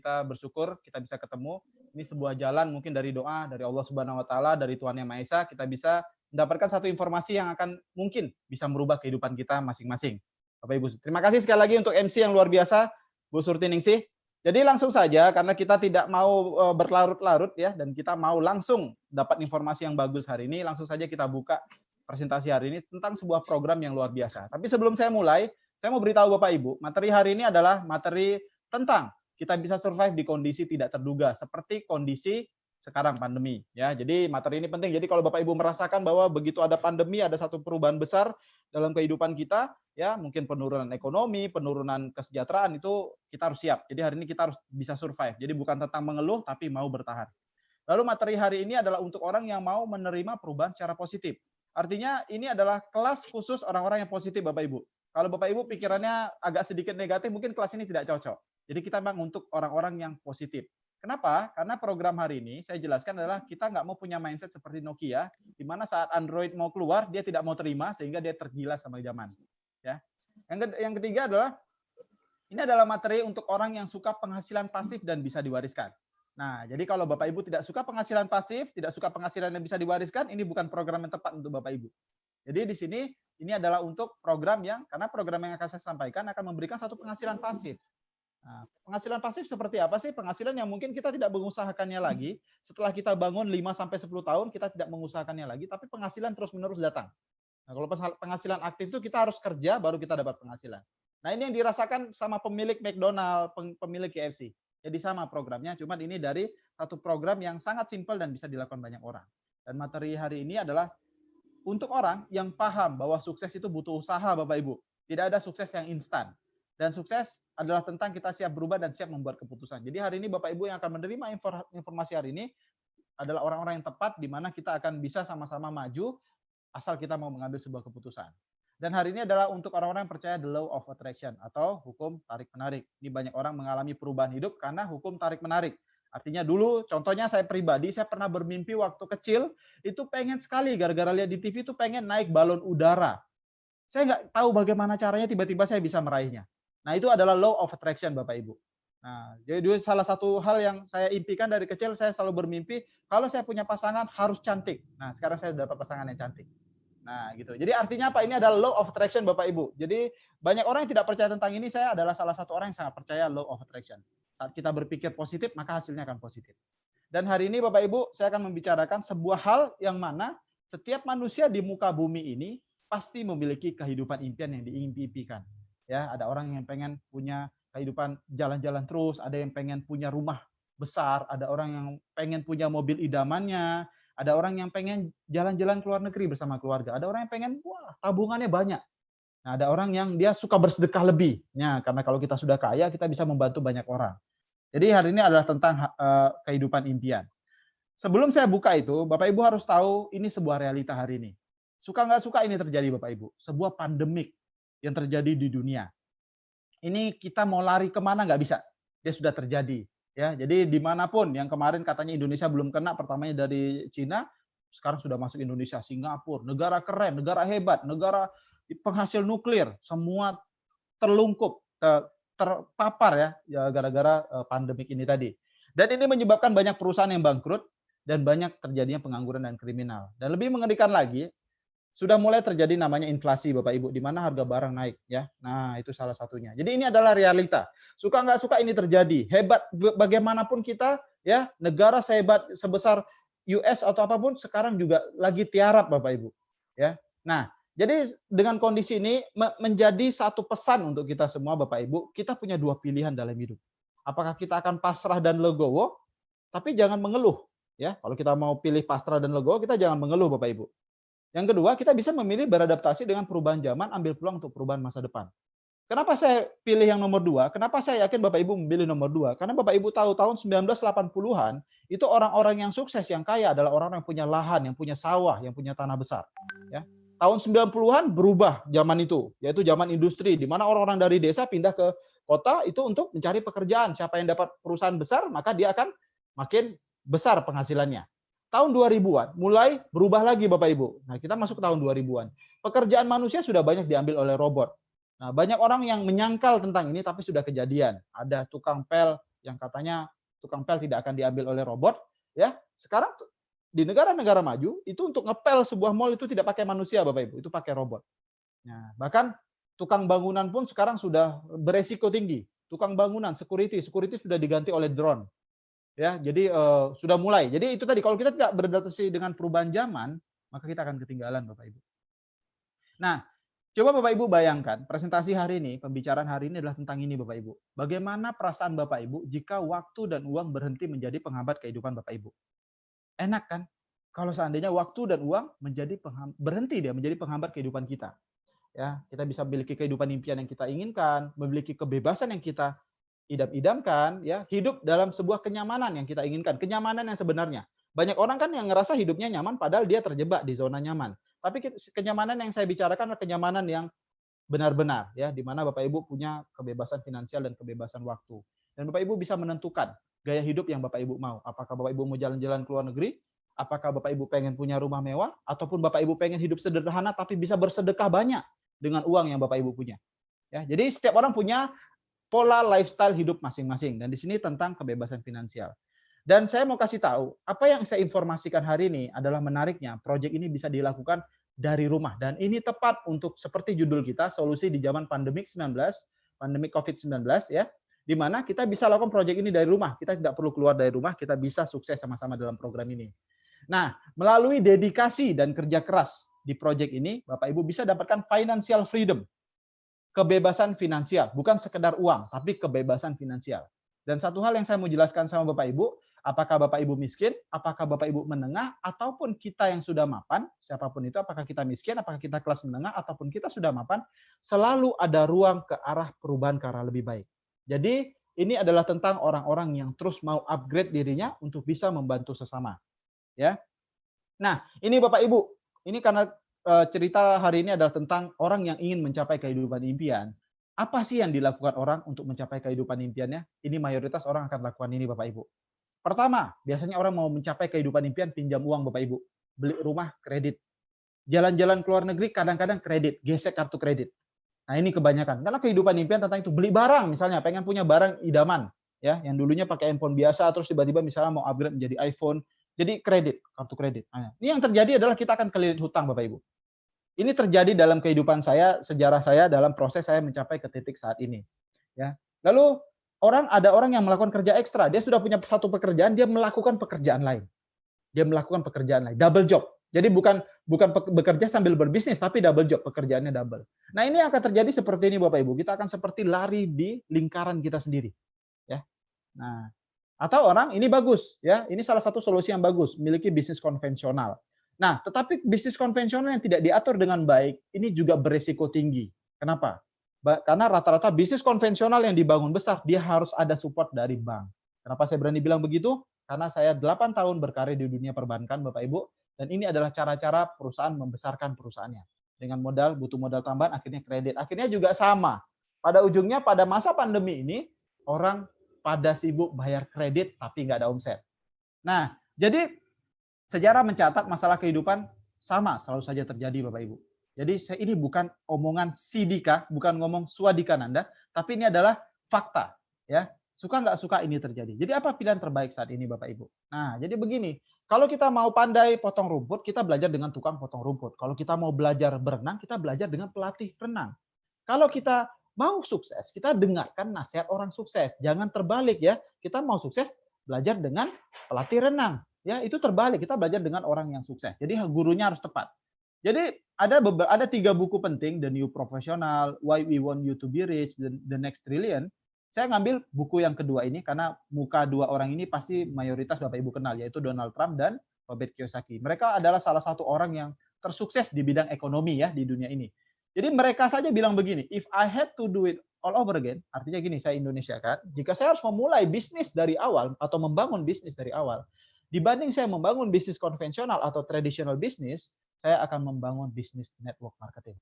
kita bersyukur kita bisa ketemu. Ini sebuah jalan mungkin dari doa dari Allah Subhanahu wa taala, dari Tuhan Yang Maha Esa, kita bisa mendapatkan satu informasi yang akan mungkin bisa merubah kehidupan kita masing-masing. Bapak Ibu, terima kasih sekali lagi untuk MC yang luar biasa, Bu Surti Ningsih. Jadi langsung saja karena kita tidak mau berlarut-larut ya dan kita mau langsung dapat informasi yang bagus hari ini, langsung saja kita buka presentasi hari ini tentang sebuah program yang luar biasa. Tapi sebelum saya mulai, saya mau beritahu Bapak Ibu, materi hari ini adalah materi tentang kita bisa survive di kondisi tidak terduga seperti kondisi sekarang pandemi ya. Jadi materi ini penting. Jadi kalau Bapak Ibu merasakan bahwa begitu ada pandemi, ada satu perubahan besar dalam kehidupan kita, ya mungkin penurunan ekonomi, penurunan kesejahteraan, itu kita harus siap. Jadi hari ini kita harus bisa survive. Jadi bukan tentang mengeluh tapi mau bertahan. Lalu materi hari ini adalah untuk orang yang mau menerima perubahan secara positif. Artinya ini adalah kelas khusus orang-orang yang positif Bapak Ibu. Kalau Bapak Ibu pikirannya agak sedikit negatif, mungkin kelas ini tidak cocok. Jadi kita memang untuk orang-orang yang positif. Kenapa? Karena program hari ini saya jelaskan adalah kita nggak mau punya mindset seperti Nokia, di mana saat Android mau keluar dia tidak mau terima sehingga dia tergilas sama zaman. Ya. Yang ketiga adalah ini adalah materi untuk orang yang suka penghasilan pasif dan bisa diwariskan. Nah, jadi kalau Bapak Ibu tidak suka penghasilan pasif, tidak suka penghasilan yang bisa diwariskan, ini bukan program yang tepat untuk Bapak Ibu. Jadi di sini ini adalah untuk program yang karena program yang akan saya sampaikan akan memberikan satu penghasilan pasif. Nah, penghasilan pasif seperti apa sih? Penghasilan yang mungkin kita tidak mengusahakannya lagi. Setelah kita bangun 5-10 tahun, kita tidak mengusahakannya lagi, tapi penghasilan terus-menerus datang. Nah, kalau penghasilan aktif itu kita harus kerja, baru kita dapat penghasilan. Nah, ini yang dirasakan sama pemilik McDonald, pemilik KFC. Jadi sama programnya, cuman ini dari satu program yang sangat simpel dan bisa dilakukan banyak orang. Dan materi hari ini adalah untuk orang yang paham bahwa sukses itu butuh usaha, Bapak Ibu. Tidak ada sukses yang instan. Dan sukses adalah tentang kita siap berubah dan siap membuat keputusan. Jadi hari ini Bapak Ibu yang akan menerima informasi hari ini adalah orang-orang yang tepat di mana kita akan bisa sama-sama maju asal kita mau mengambil sebuah keputusan. Dan hari ini adalah untuk orang-orang yang percaya the law of attraction atau hukum tarik-menarik. Ini banyak orang mengalami perubahan hidup karena hukum tarik-menarik. Artinya dulu, contohnya saya pribadi, saya pernah bermimpi waktu kecil, itu pengen sekali, gara-gara lihat di TV itu pengen naik balon udara. Saya nggak tahu bagaimana caranya, tiba-tiba saya bisa meraihnya. Nah, itu adalah law of attraction, Bapak Ibu. Nah, jadi salah satu hal yang saya impikan dari kecil, saya selalu bermimpi, kalau saya punya pasangan harus cantik. Nah, sekarang saya dapat pasangan yang cantik. Nah, gitu. Jadi artinya apa? Ini adalah law of attraction, Bapak Ibu. Jadi banyak orang yang tidak percaya tentang ini, saya adalah salah satu orang yang sangat percaya law of attraction. Saat kita berpikir positif, maka hasilnya akan positif. Dan hari ini Bapak Ibu, saya akan membicarakan sebuah hal yang mana setiap manusia di muka bumi ini pasti memiliki kehidupan impian yang diimpikan. Ya, ada orang yang pengen punya kehidupan jalan-jalan terus, ada yang pengen punya rumah besar, ada orang yang pengen punya mobil idamannya, ada orang yang pengen jalan-jalan ke luar negeri bersama keluarga, ada orang yang pengen wah, tabungannya banyak. Nah, ada orang yang dia suka bersedekah lebih. Ya, karena kalau kita sudah kaya, kita bisa membantu banyak orang. Jadi hari ini adalah tentang kehidupan impian. Sebelum saya buka itu, Bapak Ibu harus tahu ini sebuah realita hari ini. Suka nggak suka ini terjadi Bapak Ibu. Sebuah pandemik yang terjadi di dunia. Ini kita mau lari kemana nggak bisa. Dia sudah terjadi. Ya, jadi dimanapun yang kemarin katanya Indonesia belum kena, pertamanya dari Cina, sekarang sudah masuk Indonesia, Singapura, negara keren, negara hebat, negara penghasil nuklir, semua terlungkup, terpapar ya gara-gara pandemik ini tadi. Dan ini menyebabkan banyak perusahaan yang bangkrut dan banyak terjadinya pengangguran dan kriminal. Dan lebih mengerikan lagi, sudah mulai terjadi namanya inflasi Bapak Ibu, di mana harga barang naik ya. Nah, itu salah satunya. Jadi ini adalah realita. Suka nggak suka ini terjadi. Hebat bagaimanapun kita ya, negara sehebat sebesar US atau apapun sekarang juga lagi tiarap Bapak Ibu. Ya. Nah, jadi dengan kondisi ini menjadi satu pesan untuk kita semua Bapak Ibu, kita punya dua pilihan dalam hidup. Apakah kita akan pasrah dan legowo, tapi jangan mengeluh. Ya, kalau kita mau pilih pasrah dan legowo, kita jangan mengeluh Bapak Ibu. Yang kedua, kita bisa memilih beradaptasi dengan perubahan zaman, ambil peluang untuk perubahan masa depan. Kenapa saya pilih yang nomor 2? Kenapa saya yakin Bapak Ibu memilih nomor 2? Karena Bapak Ibu tahu tahun 1980-an, itu orang-orang yang sukses, yang kaya adalah orang-orang yang punya lahan, yang punya sawah, yang punya tanah besar. Ya. Tahun 90-an berubah zaman itu, yaitu zaman industri, di mana orang-orang dari desa pindah ke kota itu untuk mencari pekerjaan. Siapa yang dapat perusahaan besar, maka dia akan makin besar penghasilannya. Tahun 2000-an mulai berubah lagi Bapak Ibu. Nah, kita masuk ke tahun 2000-an. Pekerjaan manusia sudah banyak diambil oleh robot. Nah, banyak orang yang menyangkal tentang ini tapi sudah kejadian. Ada tukang pel yang katanya tukang pel tidak akan diambil oleh robot, ya. Sekarang di negara-negara maju itu untuk ngepel sebuah mall itu tidak pakai manusia Bapak Ibu, itu pakai robot. Nah, bahkan tukang bangunan pun sekarang sudah beresiko tinggi. Tukang bangunan, security sudah diganti oleh drone. Ya, jadi sudah mulai. Jadi itu tadi kalau kita tidak beradaptasi dengan perubahan zaman, maka kita akan ketinggalan Bapak Ibu. Nah, coba Bapak Ibu bayangkan presentasi hari ini, pembicaraan hari ini adalah tentang ini Bapak Ibu. Bagaimana perasaan Bapak Ibu jika waktu dan uang berhenti menjadi penghambat kehidupan Bapak Ibu? Enak kan? Kalau seandainya waktu dan uang berhenti dia menjadi penghambat kehidupan kita. Ya, kita bisa memiliki kehidupan impian yang kita inginkan, memiliki kebebasan yang kita idam-idamkan, ya, hidup dalam sebuah kenyamanan yang kita inginkan, kenyamanan yang sebenarnya. Banyak orang kan yang ngerasa hidupnya nyaman padahal dia terjebak di zona nyaman. Tapi kenyamanan yang saya bicarakan adalah kenyamanan yang benar-benar, ya, di mana Bapak Ibu punya kebebasan finansial dan kebebasan waktu. Dan Bapak Ibu bisa menentukan gaya hidup yang Bapak Ibu mau. Apakah Bapak Ibu mau jalan-jalan ke luar negeri? Apakah Bapak Ibu pengen punya rumah mewah? Ataupun Bapak Ibu pengen hidup sederhana tapi bisa bersedekah banyak dengan uang yang Bapak Ibu punya. Ya, jadi setiap orang punya pola lifestyle hidup masing-masing dan di sini tentang kebebasan finansial. Dan saya mau kasih tahu, apa yang saya informasikan hari ini adalah menariknya, proyek ini bisa dilakukan dari rumah dan ini tepat untuk seperti judul kita, solusi di zaman pandemik COVID-19 ya, di mana kita bisa lakukan proyek ini dari rumah. Kita tidak perlu keluar dari rumah, kita bisa sukses sama-sama dalam program ini. Nah, melalui dedikasi dan kerja keras di proyek ini, Bapak Ibu bisa dapatkan financial freedom. Kebebasan finansial, bukan sekedar uang, tapi kebebasan finansial. Dan satu hal yang saya mau jelaskan sama Bapak Ibu, apakah Bapak Ibu miskin, apakah Bapak Ibu menengah, ataupun kita yang sudah mapan, siapapun itu, apakah kita miskin, apakah kita kelas menengah, ataupun kita sudah mapan, selalu ada ruang ke arah perubahan ke arah lebih baik. Jadi ini adalah tentang orang-orang yang terus mau upgrade dirinya untuk bisa membantu sesama. Ya. Nah, ini Bapak Ibu, ini karena cerita hari ini adalah tentang orang yang ingin mencapai kehidupan impian. Apa sih yang dilakukan orang untuk mencapai kehidupan impiannya? Ini mayoritas orang akan lakukan ini Bapak Ibu. Pertama, biasanya orang mau mencapai kehidupan impian pinjam uang Bapak Ibu. Beli rumah kredit. Jalan-jalan ke luar negeri kadang-kadang kredit, gesek kartu kredit. Nah, ini kebanyakan. Karena kehidupan impian tentang itu, beli barang misalnya, pengen punya barang idaman, ya, yang dulunya pakai handphone biasa terus tiba-tiba misalnya mau upgrade menjadi iPhone, jadi kredit, kartu kredit. Nah, ini yang terjadi adalah kita akan kelilit hutang Bapak Ibu. Ini terjadi dalam kehidupan saya, sejarah saya dalam proses saya mencapai ke titik saat ini. Ya. Lalu ada orang yang melakukan kerja ekstra, dia sudah punya satu pekerjaan, dia melakukan pekerjaan lain. Dia melakukan pekerjaan lain, double job. Jadi bukan bekerja sambil berbisnis, tapi double job, pekerjaannya double. Nah, ini akan terjadi seperti ini Bapak Ibu. Kita akan seperti lari di lingkaran kita sendiri. Ya. Nah, atau orang ini bagus, ya. Ini salah satu solusi yang bagus, memiliki bisnis konvensional. Nah, tetapi bisnis konvensional yang tidak diatur dengan baik, ini juga beresiko tinggi. Kenapa? Karena rata-rata bisnis konvensional yang dibangun besar, dia harus ada support dari bank. Kenapa saya berani bilang begitu? Karena saya 8 tahun berkarir di dunia perbankan, Bapak Ibu, dan ini adalah cara-cara perusahaan membesarkan perusahaannya. Dengan modal, butuh modal tambahan, akhirnya kredit. Akhirnya juga sama. Pada ujungnya, pada masa pandemi ini, orang pada sibuk bayar kredit, tapi nggak ada omset. Nah, jadi sejarah mencatat masalah kehidupan sama selalu saja terjadi Bapak Ibu. Jadi ini bukan omongan sidika, bukan ngomong swadika-nanda, tapi ini adalah fakta. Ya, suka nggak suka ini terjadi. Jadi apa pilihan terbaik saat ini Bapak Ibu? Nah, jadi begini, kalau kita mau pandai potong rumput, kita belajar dengan tukang potong rumput. Kalau kita mau belajar berenang, kita belajar dengan pelatih renang. Kalau kita mau sukses, kita dengarkan nasihat orang sukses. Jangan terbalik ya. Kita mau sukses, belajar dengan pelatih renang. Ya, itu terbalik. Kita belajar dengan orang yang sukses. Jadi gurunya harus tepat. Jadi ada 3 buku penting, The New Professional, Why We Want You to Be Rich, The Next Trillion. Saya ngambil buku yang kedua ini karena muka 2 orang ini pasti mayoritas Bapak Ibu kenal, yaitu Donald Trump dan Robert Kiyosaki. Mereka adalah salah satu orang yang tersukses di bidang ekonomi ya di dunia ini. Jadi mereka saja bilang begini, if I had to do it all over again, artinya gini, saya Indonesia kan, jika saya harus memulai bisnis dari awal atau membangun bisnis dari awal, dibanding saya membangun bisnis konvensional atau traditional bisnis, saya akan membangun bisnis network marketing.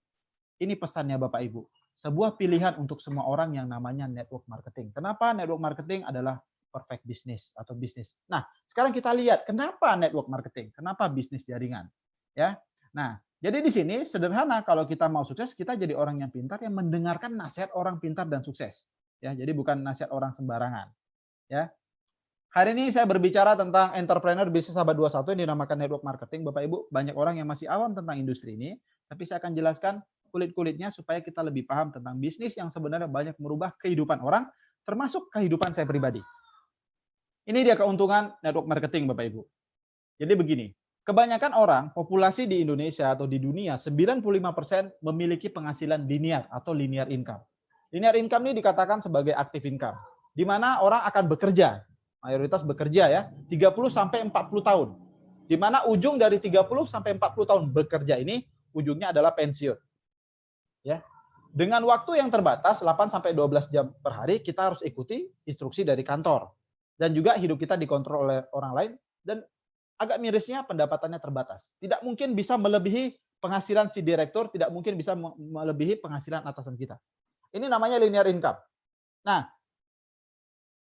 Ini pesannya Bapak Ibu. Sebuah pilihan untuk semua orang yang namanya network marketing. Kenapa network marketing adalah perfect business atau bisnis? Nah, sekarang kita lihat kenapa network marketing, kenapa bisnis jaringan. Ya. Nah, jadi di sini sederhana kalau kita mau sukses, kita jadi orang yang pintar yang mendengarkan nasihat orang pintar dan sukses. Ya, jadi bukan nasihat orang sembarangan. Ya. Hari ini saya berbicara tentang entrepreneur bisnis abad 21 yang dinamakan network marketing. Bapak Ibu, banyak orang yang masih awam tentang industri ini, tapi saya akan jelaskan kulit-kulitnya supaya kita lebih paham tentang bisnis yang sebenarnya banyak merubah kehidupan orang, termasuk kehidupan saya pribadi. Ini dia keuntungan network marketing, Bapak Ibu. Jadi begini, kebanyakan orang, populasi di Indonesia atau di dunia, 95% memiliki penghasilan linear atau linear income. Linear income ini dikatakan sebagai active income, di mana orang akan bekerja, mayoritas bekerja ya, 30 sampai 40 tahun. Di mana ujung dari 30 sampai 40 tahun bekerja ini, ujungnya adalah pensiun. Ya. Dengan waktu yang terbatas, 8 sampai 12 jam per hari, kita harus ikuti instruksi dari kantor. Dan juga hidup kita dikontrol oleh orang lain, dan agak mirisnya pendapatannya terbatas. Tidak mungkin bisa melebihi penghasilan si direktur, tidak mungkin bisa melebihi penghasilan atasan kita. Ini namanya linear income. Nah,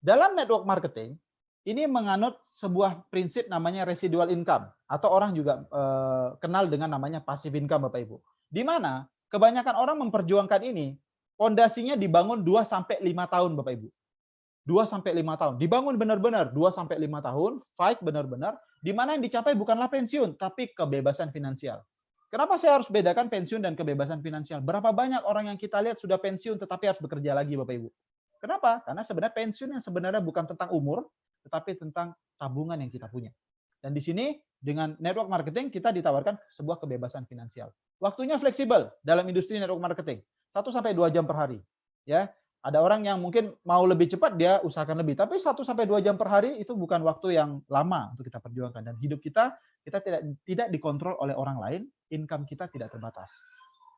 dalam network marketing, ini menganut sebuah prinsip namanya residual income, atau orang juga kenal dengan namanya passive income, Bapak Ibu. Di mana kebanyakan orang memperjuangkan ini, fondasinya dibangun 2 sampai 5 tahun, Bapak Ibu. 2 sampai 5 tahun. Dibangun benar-benar 2 sampai 5 tahun, fight benar-benar, di mana yang dicapai bukanlah pensiun, tapi kebebasan finansial. Kenapa saya harus bedakan pensiun dan kebebasan finansial? Berapa banyak orang yang kita lihat sudah pensiun tetapi harus bekerja lagi, Bapak Ibu? Kenapa? Karena sebenarnya pensiun yang sebenarnya bukan tentang umur, tetapi tentang tabungan yang kita punya. Dan di sini dengan network marketing kita ditawarkan sebuah kebebasan finansial. Waktunya fleksibel dalam industri network marketing. 1 sampai 2 jam per hari. Ya, ada orang yang mungkin mau lebih cepat, dia usahakan lebih. Tapi 1 sampai 2 jam per hari itu bukan waktu yang lama untuk kita perjuangkan. Dan hidup kita tidak dikontrol oleh orang lain, income kita tidak terbatas.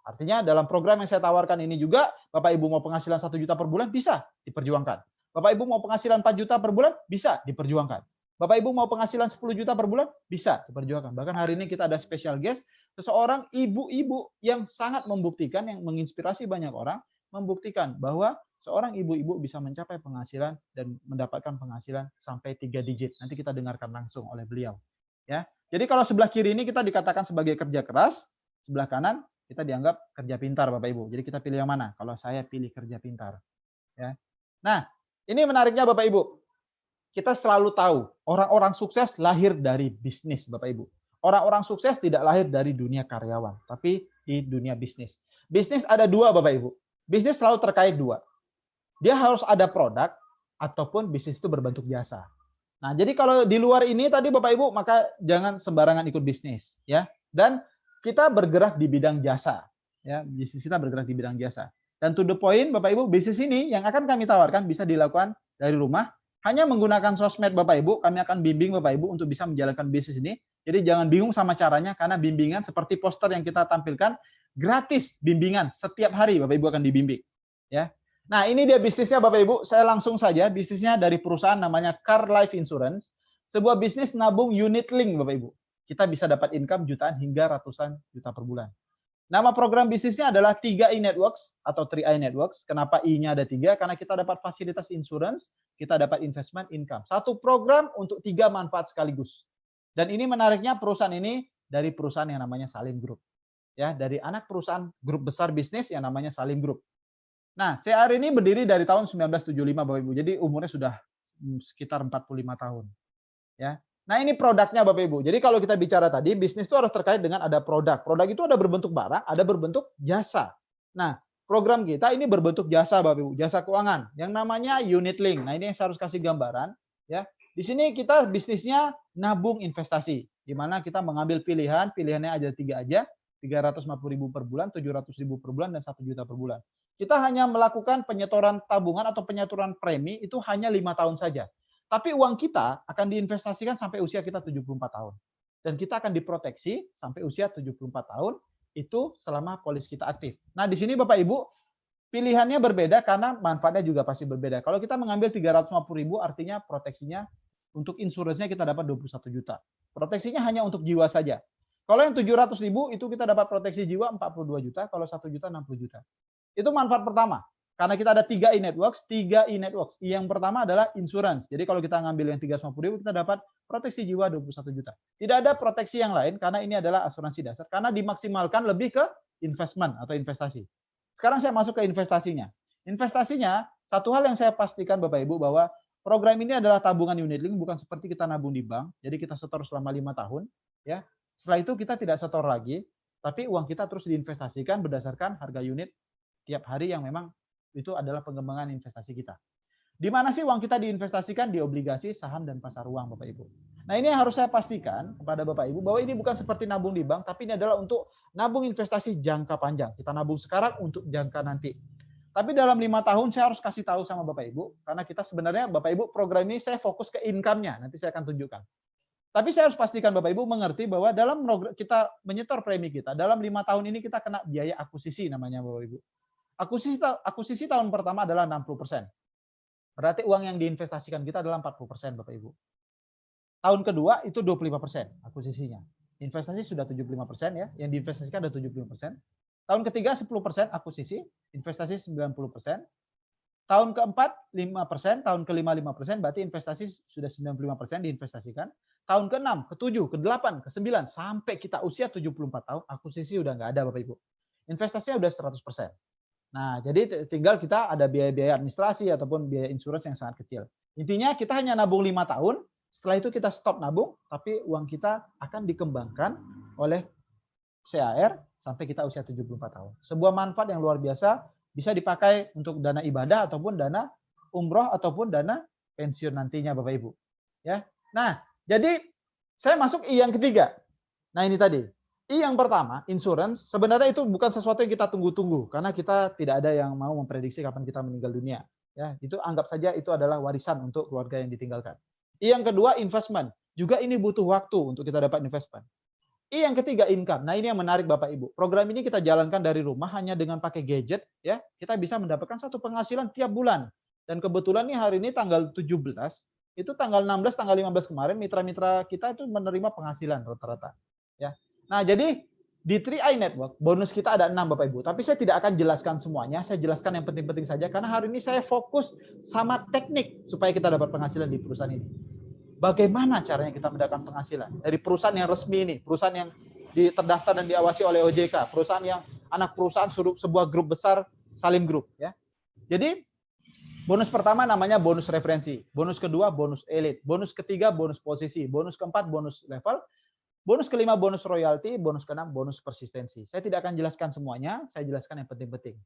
Artinya dalam program yang saya tawarkan ini juga, Bapak Ibu mau penghasilan 1 juta per bulan, bisa diperjuangkan. Bapak Ibu mau penghasilan 4 juta per bulan, bisa diperjuangkan. Bapak Ibu mau penghasilan 10 juta per bulan, bisa diperjuangkan. Bahkan hari ini kita ada special guest, seseorang ibu-ibu yang sangat membuktikan, yang menginspirasi banyak orang, membuktikan bahwa seorang ibu-ibu bisa mencapai penghasilan dan mendapatkan penghasilan sampai 3 digit. Nanti kita dengarkan langsung oleh beliau. Ya. Jadi kalau sebelah kiri ini kita dikatakan sebagai kerja keras, sebelah kanan kita dianggap kerja pintar, Bapak Ibu. Jadi kita pilih yang mana? Kalau saya pilih kerja pintar. Ya. Nah, ini menariknya Bapak Ibu. Kita selalu tahu orang-orang sukses lahir dari bisnis, Bapak Ibu. Orang-orang sukses tidak lahir dari dunia karyawan, tapi di dunia bisnis. Bisnis ada 2, Bapak Ibu. Bisnis selalu terkait 2. Dia harus ada produk ataupun bisnis itu berbentuk jasa. Nah, jadi kalau di luar ini tadi Bapak Ibu, maka jangan sembarangan ikut bisnis, ya. Dan kita bergerak di bidang jasa, ya. Bisnis kita bergerak di bidang jasa. Dan to the point, Bapak Ibu, bisnis ini yang akan kami tawarkan bisa dilakukan dari rumah, hanya menggunakan sosmed Bapak Ibu. Kami akan bimbing Bapak Ibu untuk bisa menjalankan bisnis ini. Jadi jangan bingung sama caranya, karena bimbingan seperti poster yang kita tampilkan, gratis bimbingan setiap hari Bapak Ibu akan dibimbing, ya. Nah, ini dia bisnisnya Bapak Ibu. Saya langsung saja, bisnisnya dari perusahaan namanya Car Life Insurance, sebuah bisnis nabung unit link Bapak Ibu. Kita bisa dapat income jutaan hingga ratusan juta per bulan. Nama program bisnisnya adalah 3i Networks atau 3i Networks. Kenapa I-nya ada 3? Karena kita dapat fasilitas insurance, kita dapat investment income. Satu program untuk 3 manfaat sekaligus. Dan ini menariknya, perusahaan ini dari perusahaan yang namanya Salim Group. Ya, dari anak perusahaan grup besar bisnis yang namanya Salim Group. Nah, CR ini berdiri dari tahun 1975 Bapak Ibu. Jadi umurnya sudah sekitar 45 tahun. Ya. Nah, ini produknya Bapak Ibu. Jadi kalau kita bicara tadi, bisnis itu harus terkait dengan ada produk. Produk itu ada berbentuk barang, ada berbentuk jasa. Nah, program kita ini berbentuk jasa Bapak Ibu, jasa keuangan yang namanya unit link. Nah, ini yang saya harus kasih gambaran, ya. Di sini kita bisnisnya nabung investasi, di mana kita mengambil pilihan, pilihannya ada 3 aja, 350.000 per bulan, 700.000 per bulan, dan 1 juta per bulan. Kita hanya melakukan penyetoran tabungan atau penyetoran premi itu hanya 5 tahun saja. Tapi uang kita akan diinvestasikan sampai usia kita 74 tahun. Dan kita akan diproteksi sampai usia 74 tahun, itu selama polis kita aktif. Nah, di sini Bapak Ibu, pilihannya berbeda karena manfaatnya juga pasti berbeda. Kalau kita mengambil 350.000, artinya proteksinya untuk insuransinya kita dapat 21 juta. Proteksinya hanya untuk jiwa saja. Kalau yang 700.000 itu kita dapat proteksi jiwa 42 juta, kalau 1 juta 60 juta. Itu manfaat pertama. Karena kita ada 3i Networks, 3i Networks. Yang pertama adalah insurance. Jadi kalau kita ngambil yang 350.000, kita dapat proteksi jiwa 21 juta. Tidak ada proteksi yang lain karena ini adalah asuransi dasar. Karena dimaksimalkan lebih ke investment atau investasi. Sekarang saya masuk ke investasinya. Investasinya, satu hal yang saya pastikan Bapak Ibu bahwa program ini adalah tabungan unit link, bukan seperti kita nabung di bank. Jadi kita setor selama 5 tahun, ya. Setelah itu kita tidak setor lagi, tapi uang kita terus diinvestasikan berdasarkan harga unit tiap hari yang memang itu adalah pengembangan investasi kita. Di mana sih uang kita diinvestasikan? Di obligasi, saham, dan pasar uang, Bapak Ibu. Nah, ini yang harus saya pastikan kepada Bapak Ibu bahwa ini bukan seperti nabung di bank, tapi ini adalah untuk nabung investasi jangka panjang. Kita nabung sekarang untuk jangka nanti. Tapi dalam 5 tahun saya harus kasih tahu sama Bapak Ibu, karena kita sebenarnya Bapak Ibu program ini saya fokus ke income-nya, nanti saya akan tunjukkan. Tapi saya harus pastikan Bapak Ibu mengerti bahwa dalam kita menyetor premi kita, dalam 5 tahun ini kita kena biaya akuisisi namanya Bapak Ibu. Akuisisi tahun pertama adalah 60%. Berarti uang yang diinvestasikan kita adalah 40%, Bapak Ibu. Tahun kedua itu 25% akuisisinya. Investasi sudah 75% ya, yang diinvestasikan ada 75%. Tahun ketiga 10% akuisisi, investasi 90%. Tahun keempat 5%, tahun kelima 5%, berarti investasi sudah 95% diinvestasikan. Tahun ke-6, ke-7, ke-8, ke-9, sampai kita usia 74 tahun, akuisisi udah nggak ada Bapak Ibu. Investasinya udah 100%. Nah, jadi tinggal kita ada biaya-biaya administrasi ataupun biaya insurans yang sangat kecil. Intinya kita hanya nabung 5 tahun, setelah itu kita stop nabung, tapi uang kita akan dikembangkan oleh CAR sampai kita usia 74 tahun. Sebuah manfaat yang luar biasa, bisa dipakai untuk dana ibadah ataupun dana umroh ataupun dana pensiun nantinya Bapak Ibu. Ya. Nah, jadi saya masuk I yang ketiga. Nah, ini tadi. I yang pertama, insurance, sebenarnya itu bukan sesuatu yang kita tunggu-tunggu karena kita tidak ada yang mau memprediksi kapan kita meninggal dunia. Ya, itu anggap saja itu adalah warisan untuk keluarga yang ditinggalkan. I yang kedua, investment. Juga ini butuh waktu untuk kita dapat investment. I yang ketiga, income. Nah, ini yang menarik Bapak Ibu. Program ini kita jalankan dari rumah hanya dengan pakai gadget, ya. Kita bisa mendapatkan satu penghasilan tiap bulan. Dan kebetulan nih hari ini tanggal 17, itu tanggal 16, tanggal 15 kemarin mitra-mitra kita itu menerima penghasilan rata-rata, ya. Nah, jadi di 3i Network bonus kita ada 6 Bapak Ibu. Tapi saya tidak akan jelaskan semuanya, saya jelaskan yang penting-penting saja karena hari ini saya fokus sama teknik supaya kita dapat penghasilan di perusahaan ini. Bagaimana caranya kita mendapatkan penghasilan dari perusahaan yang resmi ini, perusahaan yang terdaftar dan diawasi oleh OJK, perusahaan yang anak perusahaan sebuah grup besar, Salim Group, ya. Jadi bonus pertama namanya bonus referensi, bonus kedua bonus elite, bonus ketiga bonus posisi, bonus keempat bonus level, bonus kelima bonus royalty, bonus keenam bonus persistensi. Saya tidak akan jelaskan semuanya, saya jelaskan yang penting-penting.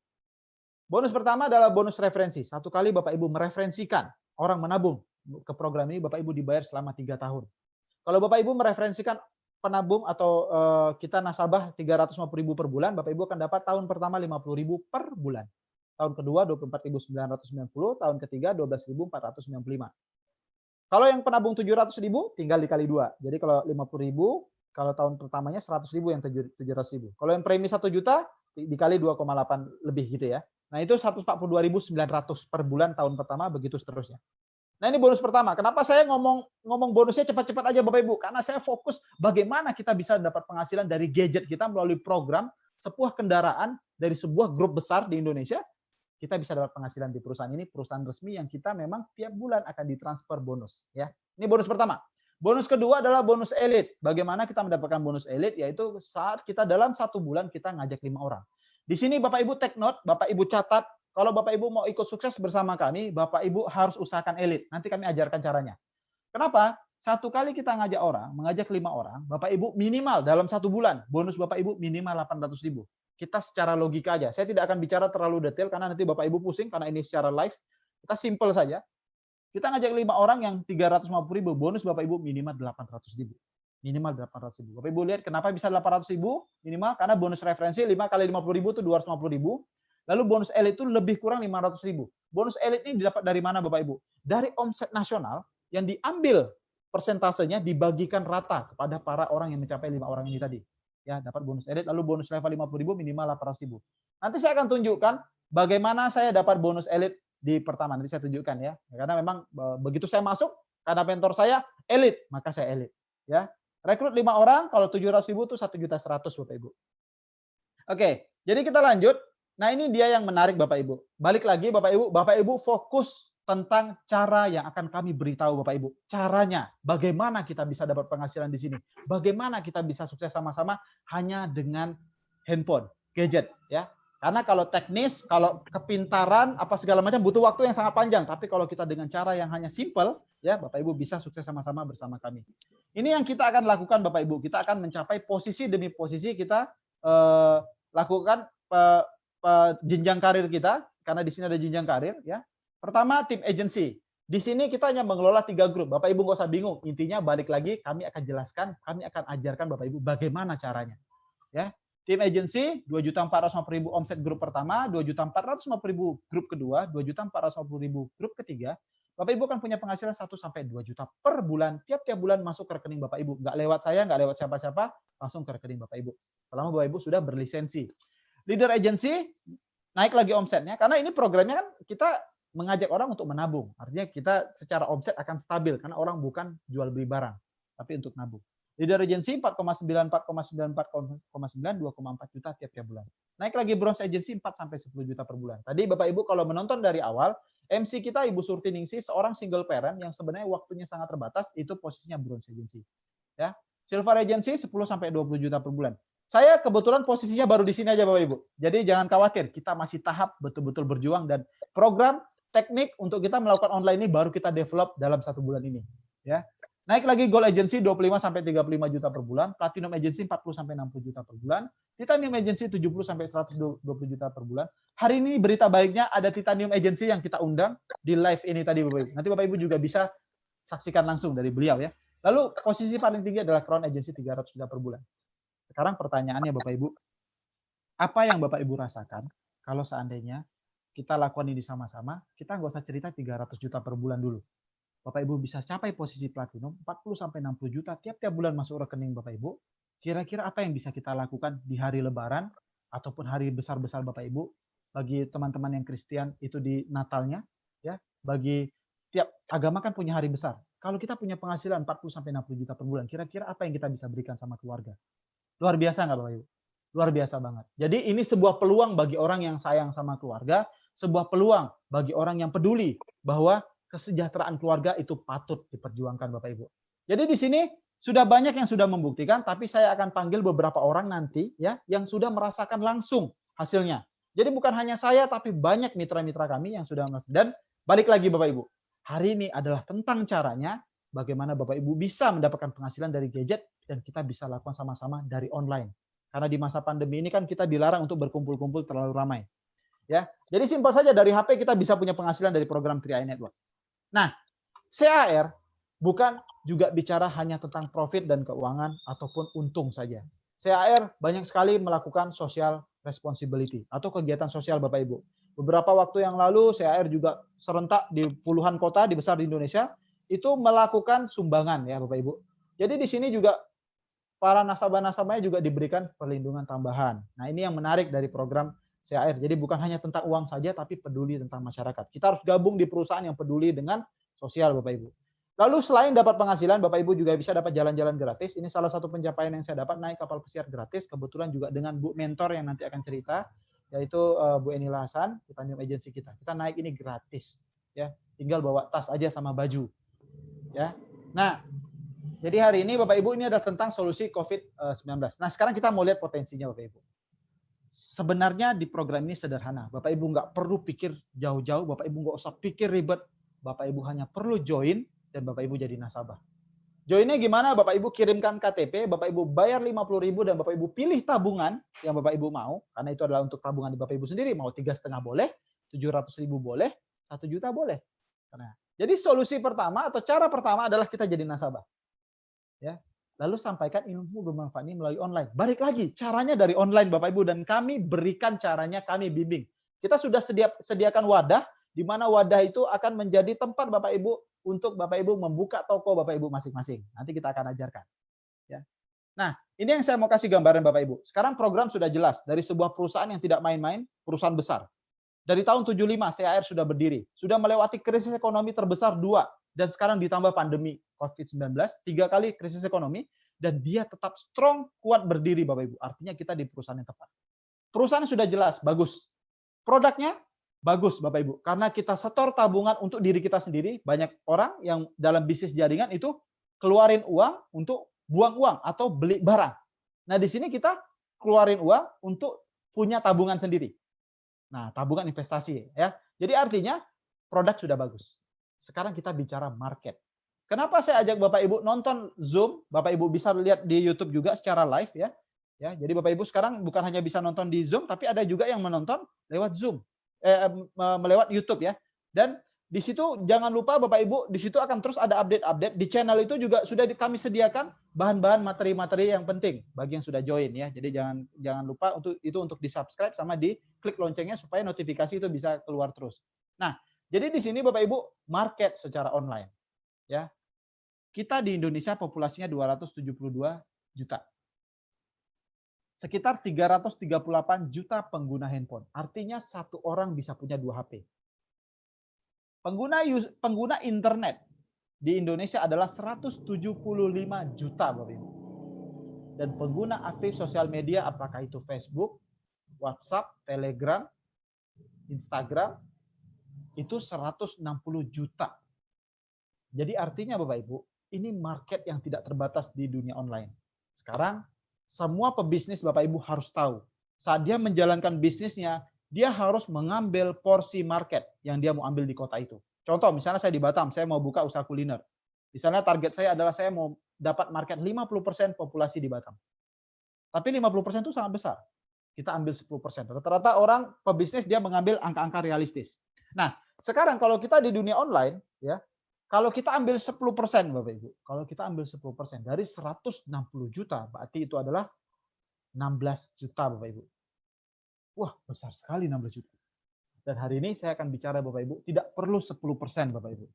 Bonus pertama adalah bonus referensi. Satu kali Bapak Ibu mereferensikan orang menabung ke program ini, Bapak Ibu dibayar selama 3 tahun. Kalau Bapak Ibu mereferensikan penabung atau kita nasabah 350.000 per bulan, Bapak Ibu akan dapat tahun pertama 50.000 per bulan. Tahun kedua 24.990, tahun ketiga 12.495. Kalau yang penabung 700.000 tinggal dikali 2. Jadi kalau 50.000, kalau tahun pertamanya 100.000 yang 700.000. Kalau yang premi 1 juta dikali 2,8 lebih gitu ya. Nah, itu 142.900 per bulan tahun pertama, begitu seterusnya. Nah, ini bonus pertama. Kenapa saya ngomong bonusnya cepat-cepat aja Bapak Ibu? Karena saya fokus bagaimana kita bisa dapat penghasilan dari gadget kita melalui program sebuah kendaraan dari sebuah grup besar di Indonesia. Kita bisa dapat penghasilan di perusahaan ini, perusahaan resmi yang kita memang tiap bulan akan ditransfer bonus. Ya, ini bonus pertama. Bonus kedua adalah bonus elite. Bagaimana kita mendapatkan bonus elite? Yaitu saat kita dalam 1 bulan kita ngajak 5 orang. Di sini Bapak Ibu take note, Bapak Ibu catat. Kalau Bapak Ibu mau ikut sukses bersama kami, Bapak Ibu harus usahakan elite. Nanti kami ajarkan caranya. Kenapa? Satu kali kita mengajak 5 orang, Bapak Ibu minimal dalam 1 bulan, bonus Bapak Ibu minimal 800.000. Kita secara logika aja. Saya tidak akan bicara terlalu detail karena nanti Bapak Ibu pusing karena ini secara live. Kita simple saja. Kita ngajak 5 orang yang 350.000, bonus Bapak Ibu minimal 800.000. Minimal 800.000. Bapak Ibu lihat kenapa bisa 800.000 minimal? Karena bonus referensi 5 kali 50.000 itu 250.000. Lalu bonus elite itu lebih kurang 500.000. Bonus elite ini didapat dari mana Bapak Ibu? Dari omset nasional yang diambil persentasenya dibagikan rata kepada para orang yang mencapai 5 orang ini tadi. Ya, dapat bonus elite, lalu bonus level 50.000 minimal 800.000. Nanti saya akan tunjukkan bagaimana saya dapat bonus elite di pertama. Nanti saya tunjukkan ya. Karena memang begitu saya masuk, karena mentor saya elite, maka saya elite. Ya. Rekrut 5 orang, kalau 700.000 itu 1.100.000 Bapak Ibu. Oke, jadi kita lanjut. Nah, ini dia yang menarik Bapak Ibu. Balik lagi Bapak Ibu fokus tentang cara yang akan kami beritahu Bapak Ibu. Caranya, bagaimana kita bisa dapat penghasilan di sini. Bagaimana kita bisa sukses sama-sama hanya dengan handphone, gadget. Ya. Karena kalau teknis, kalau kepintaran, apa segala macam butuh waktu yang sangat panjang. Tapi kalau kita dengan cara yang hanya simple, ya Bapak Ibu bisa sukses sama-sama bersama kami. Ini yang kita akan lakukan Bapak Ibu. Kita akan mencapai posisi demi posisi kita lakukan jenjang karir kita. Karena di sini ada jenjang karir. Ya. Pertama tim agency. Di sini kita hanya mengelola 3 grup. Bapak Ibu nggak usah bingung. Intinya balik lagi kami akan jelaskan, kami akan ajarkan Bapak Ibu bagaimana caranya. Ya. Tim agency 2.450.000 omset grup pertama, 2.450.000 grup kedua, 2.450.000 grup ketiga. Bapak Ibu akan punya penghasilan 1 sampai 2 juta per bulan. Tiap-tiap bulan masuk ke rekening Bapak Ibu. Nggak lewat saya, nggak lewat siapa-siapa, langsung ke rekening Bapak Ibu. Selama Bapak Ibu sudah berlisensi. Leader agency naik lagi omsetnya karena ini programnya kan kita mengajak orang untuk menabung. Artinya kita secara omset akan stabil karena orang bukan jual beli barang, tapi untuk nabung. Leader agency 4,9, 4,9, 4,9, 2,4 juta tiap-tiap bulan. Naik lagi bronze agency 4 sampai 10 juta per bulan. Tadi Bapak Ibu kalau menonton dari awal, MC kita Ibu Surti Ningsih seorang single parent yang sebenarnya waktunya sangat terbatas, itu posisinya bronze agency. Ya. Silver agency 10 sampai 20 juta per bulan. Saya kebetulan posisinya baru di sini aja Bapak Ibu. Jadi jangan khawatir, kita masih tahap betul-betul berjuang dan program teknik untuk kita melakukan online ini baru kita develop dalam 1 bulan ini. Ya. Naik lagi Gold Agency 25 sampai 35 juta per bulan, Platinum Agency 40 sampai 60 juta per bulan, Titanium Agency 70 sampai 120 juta per bulan. Hari ini berita baiknya ada Titanium Agency yang kita undang di live ini tadi Bapak Ibu. Nanti Bapak Ibu juga bisa saksikan langsung dari beliau ya. Lalu posisi paling tinggi adalah Crown Agency 300 juta per bulan. Sekarang pertanyaannya Bapak Ibu, apa yang Bapak Ibu rasakan kalau seandainya kita lakukan ini sama-sama, kita nggak usah cerita 300 juta per bulan dulu. Bapak Ibu bisa capai posisi platinum 40 sampai 60 juta tiap-tiap bulan masuk rekening Bapak Ibu. Kira-kira apa yang bisa kita lakukan di hari Lebaran ataupun hari besar-besar Bapak Ibu? Bagi teman-teman yang Kristen itu di Natalnya, ya. Bagi tiap agama kan punya hari besar. Kalau kita punya penghasilan 40 sampai 60 juta per bulan, kira-kira apa yang kita bisa berikan sama keluarga? Luar biasa nggak Bapak Ibu? Luar biasa banget. Jadi ini sebuah peluang bagi orang yang sayang sama keluarga, sebuah peluang bagi orang yang peduli bahwa kesejahteraan keluarga itu patut diperjuangkan Bapak Ibu. Jadi di sini sudah banyak yang sudah membuktikan, tapi saya akan panggil beberapa orang nanti ya yang sudah merasakan langsung hasilnya. Jadi bukan hanya saya, tapi banyak mitra-mitra kami yang sudah merasakan. Dan balik lagi Bapak Ibu, hari ini adalah tentang caranya bagaimana Bapak Ibu bisa mendapatkan penghasilan dari gadget dan kita bisa lakukan sama-sama dari online. Karena di masa pandemi ini kan kita dilarang untuk berkumpul-kumpul terlalu ramai. Ya, jadi simpel saja dari HP kita bisa punya penghasilan dari program 3i Network. Nah, CAR bukan juga bicara hanya tentang profit dan keuangan ataupun untung saja. CAR banyak sekali melakukan social responsibility atau kegiatan sosial Bapak Ibu. Beberapa waktu yang lalu CAR juga serentak di puluhan kota di besar di Indonesia itu melakukan sumbangan ya Bapak Ibu. Jadi di sini juga para nasabah-nasabahnya juga diberikan perlindungan tambahan. Nah, ini yang menarik dari program CAR. Jadi bukan hanya tentang uang saja, tapi peduli tentang masyarakat. Kita harus gabung di perusahaan yang peduli dengan sosial, Bapak Ibu. Lalu selain dapat penghasilan, Bapak Ibu juga bisa dapat jalan-jalan gratis. Ini salah satu pencapaian yang saya dapat, naik kapal pesiar gratis. Kebetulan juga dengan Bu Mentor yang nanti akan cerita, yaitu Bu Enila Hasan, Titanium Agency kita. Kita naik ini gratis. Ya, tinggal bawa tas aja sama baju. Ya. Nah, jadi hari ini Bapak Ibu ini ada tentang solusi COVID-19. Nah, sekarang kita mau lihat potensinya Bapak Ibu. Sebenarnya di program ini sederhana. Bapak Ibu nggak perlu pikir jauh-jauh, Bapak Ibu nggak usah pikir ribet. Bapak Ibu hanya perlu join dan Bapak Ibu jadi nasabah. Joinnya gimana? Bapak Ibu kirimkan KTP, Bapak Ibu bayar 50.000 dan Bapak Ibu pilih tabungan yang Bapak Ibu mau, karena itu adalah untuk tabungan di Bapak Ibu sendiri. Mau 3,5 boleh, 700.000 boleh, 1 juta boleh. Nah, jadi solusi pertama atau cara pertama adalah kita jadi nasabah. Ya. Lalu sampaikan ilmu bermanfaat ini melalui online. Balik lagi, caranya dari online Bapak Ibu, dan kami berikan caranya, kami bimbing. Kita sudah sediakan wadah, di mana wadah itu akan menjadi tempat Bapak Ibu untuk Bapak Ibu membuka toko Bapak Ibu masing-masing. Nanti kita akan ajarkan. Ya. Nah, ini yang saya mau kasih gambaran Bapak Ibu. Sekarang program sudah jelas, dari sebuah perusahaan yang tidak main-main, perusahaan besar. Dari tahun 75, CAR sudah berdiri. Sudah melewati krisis ekonomi terbesar 2. Dan sekarang ditambah pandemi COVID-19, 3 kali krisis ekonomi, dan dia tetap strong, kuat berdiri Bapak Ibu. Artinya kita di perusahaan yang tepat. Perusahaan sudah jelas, bagus. Produknya bagus Bapak Ibu. Karena kita setor tabungan untuk diri kita sendiri. Banyak orang yang dalam bisnis jaringan itu keluarin uang untuk buang uang atau beli barang. Nah di sini kita keluarin uang untuk punya tabungan sendiri. Nah, tabungan investasi ya. Jadi artinya produk sudah bagus. Sekarang kita bicara market. Kenapa saya ajak Bapak Ibu nonton Zoom? Bapak Ibu bisa lihat di YouTube juga secara live ya. Ya, jadi Bapak Ibu sekarang bukan hanya bisa nonton di Zoom, tapi ada juga yang menonton lewat Zoom, melewat YouTube ya. Dan di situ jangan lupa Bapak Ibu, di situ akan terus ada update-update. Di channel itu juga sudah kami sediakan bahan-bahan materi-materi yang penting bagi yang sudah join ya. Jadi jangan lupa untuk di-subscribe sama di klik loncengnya supaya notifikasi itu bisa keluar terus. Nah, jadi di sini Bapak Ibu market secara online ya. Kita di Indonesia populasinya 272 juta. Sekitar 338 juta pengguna handphone. Artinya satu orang bisa punya 2 HP. Pengguna internet di Indonesia adalah 175 juta, Bapak Ibu. Dan pengguna aktif sosial media apakah itu Facebook, WhatsApp, Telegram, Instagram itu 160 juta. Jadi artinya Bapak Ibu, ini market yang tidak terbatas di dunia online. Sekarang semua pebisnis Bapak Ibu harus tahu, saat dia menjalankan bisnisnya, dia harus mengambil porsi market yang dia mau ambil di kota itu. Contoh, misalnya saya di Batam, saya mau buka usaha kuliner. Misalnya target saya adalah saya mau dapat market 50% populasi di Batam. Tapi 50% itu sangat besar. Kita ambil 10%. Rata-rata orang pebisnis dia mengambil angka-angka realistis. Nah, sekarang kalau kita di dunia online, ya, kalau kita ambil 10%, Bapak Ibu, kalau kita ambil 10% dari 160 juta, berarti itu adalah 16 juta, Bapak Ibu. Wah, besar sekali 16 juta. Dan hari ini saya akan bicara Bapak Ibu, tidak perlu 10% Bapak Ibu.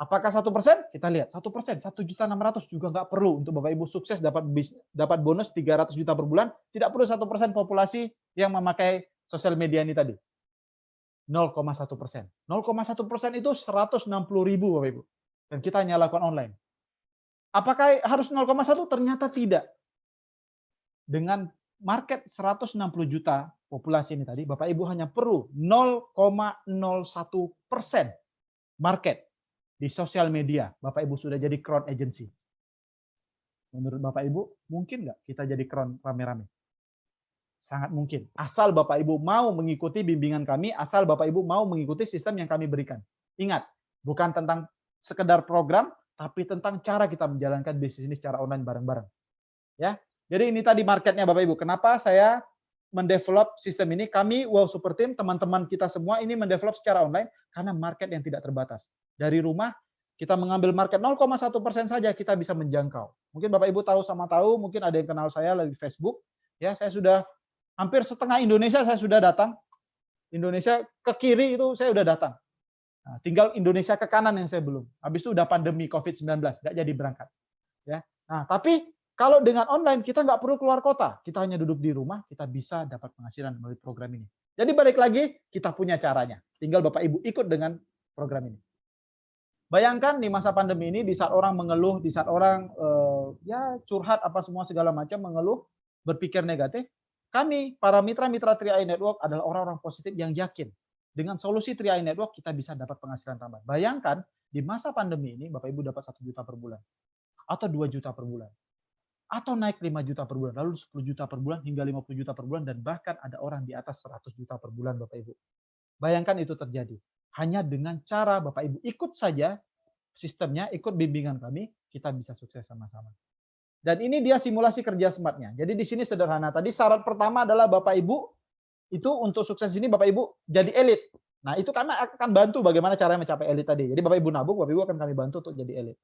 Apakah 1%? Kita lihat 1%, 1.600.000 juga nggak perlu untuk Bapak Ibu sukses dapat bonus 300 juta per bulan. Tidak perlu 1% populasi yang memakai sosial media ini tadi. 0,1%. 0,1% itu 160.000 Bapak Ibu. Dan kita hanya lakukan online. Apakah harus 0,1? Ternyata tidak. Dengan market 160 juta populasi ini tadi, Bapak Ibu hanya perlu 0,01% market di sosial media. Bapak Ibu sudah jadi crowd agency. Menurut Bapak Ibu, mungkin nggak kita jadi crowd rame-rame? Sangat mungkin. Asal Bapak Ibu mau mengikuti bimbingan kami, asal Bapak Ibu mau mengikuti sistem yang kami berikan. Ingat, bukan tentang sekedar program, tapi tentang cara kita menjalankan bisnis ini secara online bareng-bareng. Ya, jadi ini tadi marketnya Bapak Ibu. Kenapa saya mendevelop sistem ini? Kami Wow Super Team, teman-teman kita semua ini mendevelop secara online karena market yang tidak terbatas. Dari rumah kita mengambil market 0,1% saja kita bisa menjangkau. Mungkin Bapak Ibu tahu sama tahu, mungkin ada yang kenal saya lagi Facebook. Ya, saya sudah hampir setengah Indonesia saya sudah datang. Indonesia ke kiri itu saya udah datang. Nah, tinggal Indonesia ke kanan yang saya belum. Habis itu udah pandemi COVID-19, nggak jadi berangkat. Ya. Nah, tapi kalau dengan online kita nggak perlu keluar kota. Kita hanya duduk di rumah, kita bisa dapat penghasilan melalui program ini. Jadi balik lagi, kita punya caranya. Tinggal Bapak Ibu ikut dengan program ini. Bayangkan di masa pandemi ini, di saat orang mengeluh, di saat orang ya curhat apa semua segala macam mengeluh, berpikir negatif, kami para mitra-mitra 3i Network adalah orang-orang positif yang yakin dengan solusi 3i Network kita bisa dapat penghasilan tambahan. Bayangkan di masa pandemi ini Bapak Ibu dapat 1 juta per bulan atau 2 juta per bulan. Atau naik 5 juta per bulan, lalu 10 juta per bulan hingga 50 juta per bulan dan bahkan ada orang di atas 100 juta per bulan Bapak Ibu. Bayangkan itu terjadi. Hanya dengan cara Bapak Ibu ikut saja sistemnya, ikut bimbingan kami, kita bisa sukses sama-sama. Dan ini dia simulasi kerja smartnya. Jadi di sini sederhana. Tadi syarat pertama adalah Bapak Ibu itu untuk sukses ini Bapak Ibu jadi elit. Nah itu karena akan bantu bagaimana caranya mencapai elit tadi. Jadi Bapak Ibu nabung, Bapak Ibu akan kami bantu untuk jadi elit.